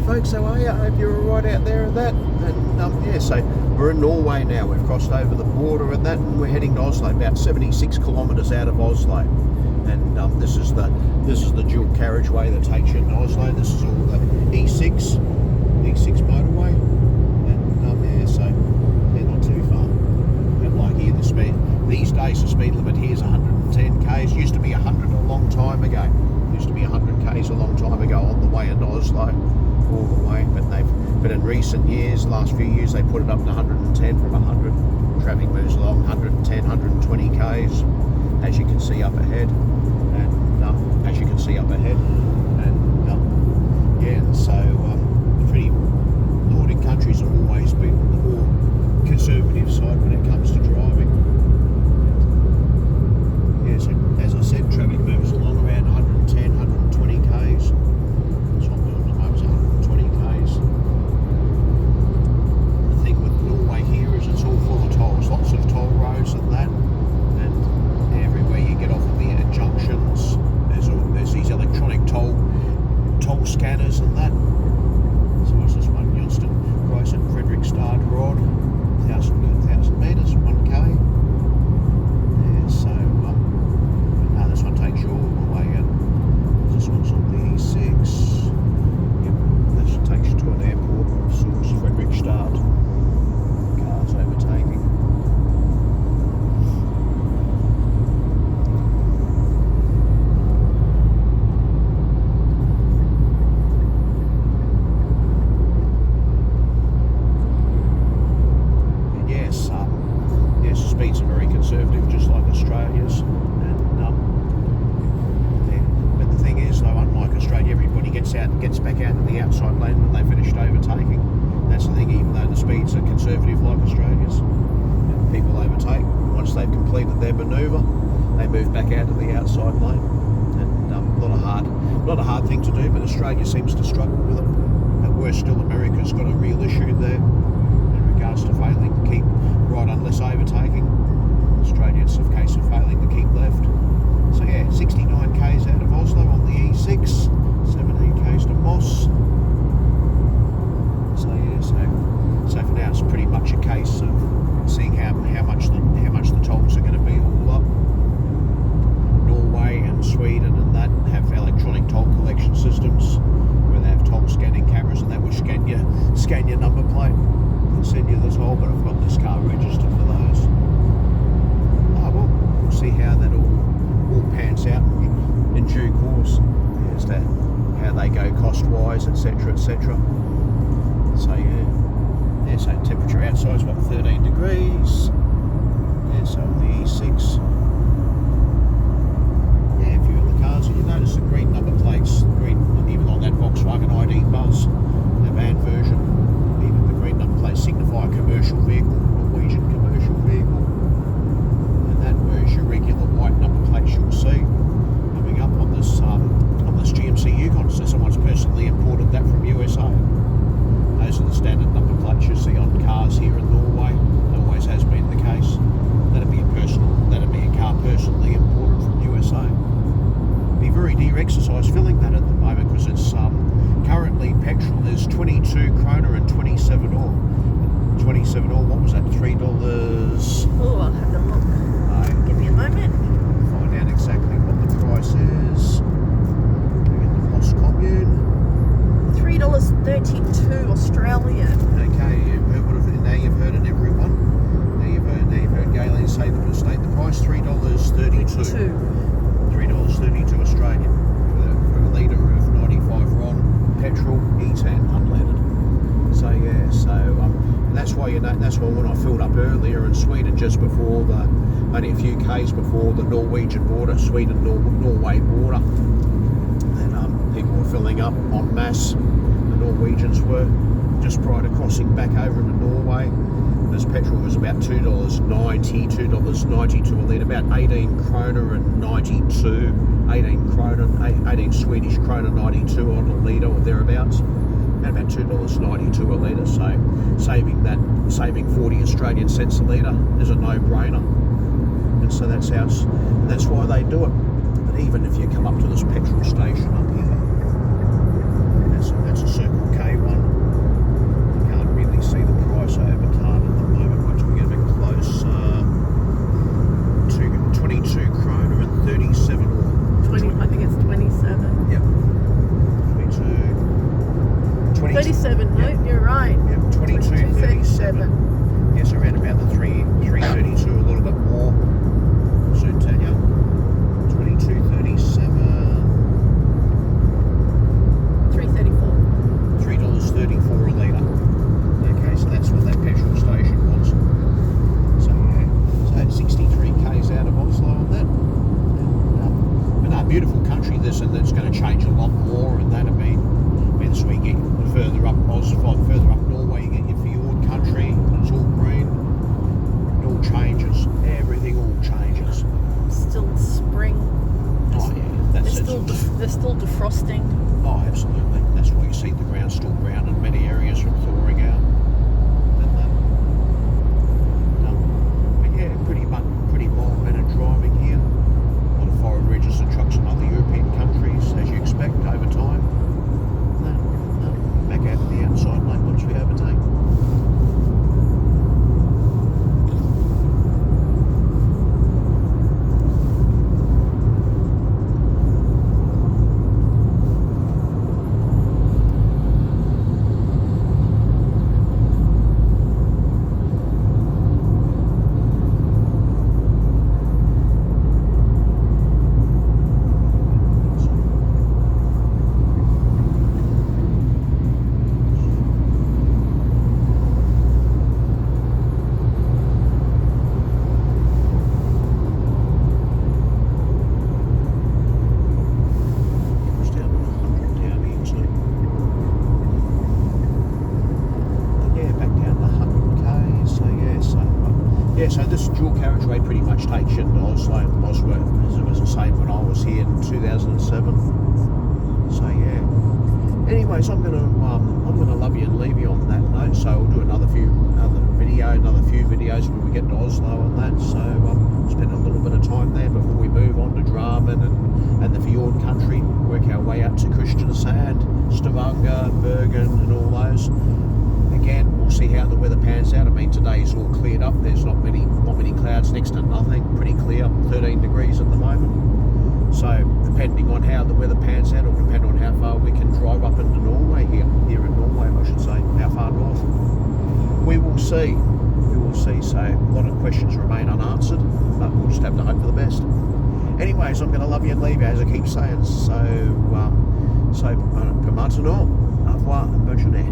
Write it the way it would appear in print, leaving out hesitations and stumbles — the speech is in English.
Hello folks, how are you? I hope you're alright out there and that. And yeah, so we're in Norway now. We've crossed over the border and that, and we're heading to Oslo, about 76 kilometres out of Oslo. And this is the dual carriageway that takes you into Oslo. This is all the E6 motorway. And yeah, so they're not too far. And like here, the speed these days, the speed limit here is 110 k's. Used to be 100 a long time ago. Used to be 100 k's a long time ago on the way into Oslo, all the way. But in recent years, last few years, they put it up to 110 from 100. Traffic moves along 110, 120 k's, as you can see up ahead, and yeah. So the pretty Nordic countries have always been on the more conservative side when it comes to driving. Yeah, so as I said, traffic moves along around 110, 120 k's. So I'm doing almost 120 k's. The thing with Norway here is it's all full of tolls, lots of toll roads and that, and everywhere you get off of the junctions, there's these electronic toll scanners and that. So what's this one? Johnston, Christ and Fredrikstad Road, 1,000 metres, 1k. Yeah, so this one takes you all the way in. This one's on the E6. Yep, this takes you to an airport, Source Fredrikstad. Cars overtaking. Speeds are very conservative, just like Australia's. But the thing is, though, unlike Australia, everybody gets back out to the outside lane when they finished overtaking. That's the thing, even though the speeds are conservative like Australia's. People overtake. Once they've completed their manoeuvre, they move back out to the outside lane. And not a hard thing to do, but Australia seems to struggle with it. But worse still, America's got a real issue there in regards to failing to keep right unless overtaking. Australia, it's a case of failing to keep left. So yeah, 69 k's out of Oslo on the E6, 17 k's to Moss. So yeah, so for now it's pretty much a case of seeing how much the tolls are going to be all up. Norway and Sweden and that have electronic toll collection systems where they have toll scanning cameras, and they will scan your number plate and send you the toll. But I've got this car registered for those. We'll see how that all pans out in due course as to how they go cost-wise, etc., etc. So yeah, so temperature outside is 13 degrees. Yeah, so on the E6. Yeah, a few of the cars, and you notice the green number plates, even on that Volkswagen ID Buzz, the van version, even the green number plates signify a commercial vehicle, Norwegian commercial vehicle. Whereas your regular white number plates you'll see coming up on this GMC Yukon, so someone's personally imported that from USA. Those are the standard number plates you see on cars here in Norway. It always has been the case. That'd be a car personally imported from USA. Be very dear exercise filling that at the moment, because it's currently petrol is 22 kroner and 27 ore. 27 ore, what was that? $3? Oh, I'll have a look. Give me a moment. Find out exactly what the price is. We're in the Lost Commune. $3.32 Australian. Okay, now you've heard it, everyone. Now you've heard Galen state the price. $3.32. $3.32 Australian for a litre of 95 RON petrol, E10 unleaded. So yeah, and that's why when I filled up earlier in Sweden, just before only a few k's before the Norwegian border, Sweden-Norway border, then people were filling up en masse. The Norwegians were, just prior to crossing back over into Norway. This petrol was about $2.92 a litre, about 18 kroner and 92, 18 Swedish kroner 92 on a litre or thereabouts, and about $2.92 a litre. So saving 40 Australian cents a litre is a no-brainer. And so that's why they do it. But even if you come up to this petrol station up here, that's a Circle K still defrosting. Oh, absolutely. That's why you see the ground still brown in many areas from thawing out. But yeah, pretty mild mannered driving here. A lot of foreign registered trucks from other European countries, as you expect over time. Back out to the outside lane once we overtake. So this dual carriageway pretty much takes you into Oslo, as it was the same when I was here in 2007. So yeah. Anyways, I'm gonna love you and leave you on that note. So we'll do another few videos when we get to Oslo and that. So spend a little bit of time there before we move on to Drammen and the Fjord country. Work our way up to Kristiansand, Stavanger, Bergen, and all those. Again, we'll see how the weather pans out. I mean, today's all cleared up. There's not many clouds, next to nothing. Pretty clear, 13 degrees at the moment. So, depending on how the weather pans out, it'll depend on how far we can drive up into Norway here in Norway, I should say. How far north? We will see. So, a lot of questions remain unanswered, but we'll just have to hope for the best. Anyways, I'm going to love you and leave you, as I keep saying. So, per maintenant, au revoir, bonne journée.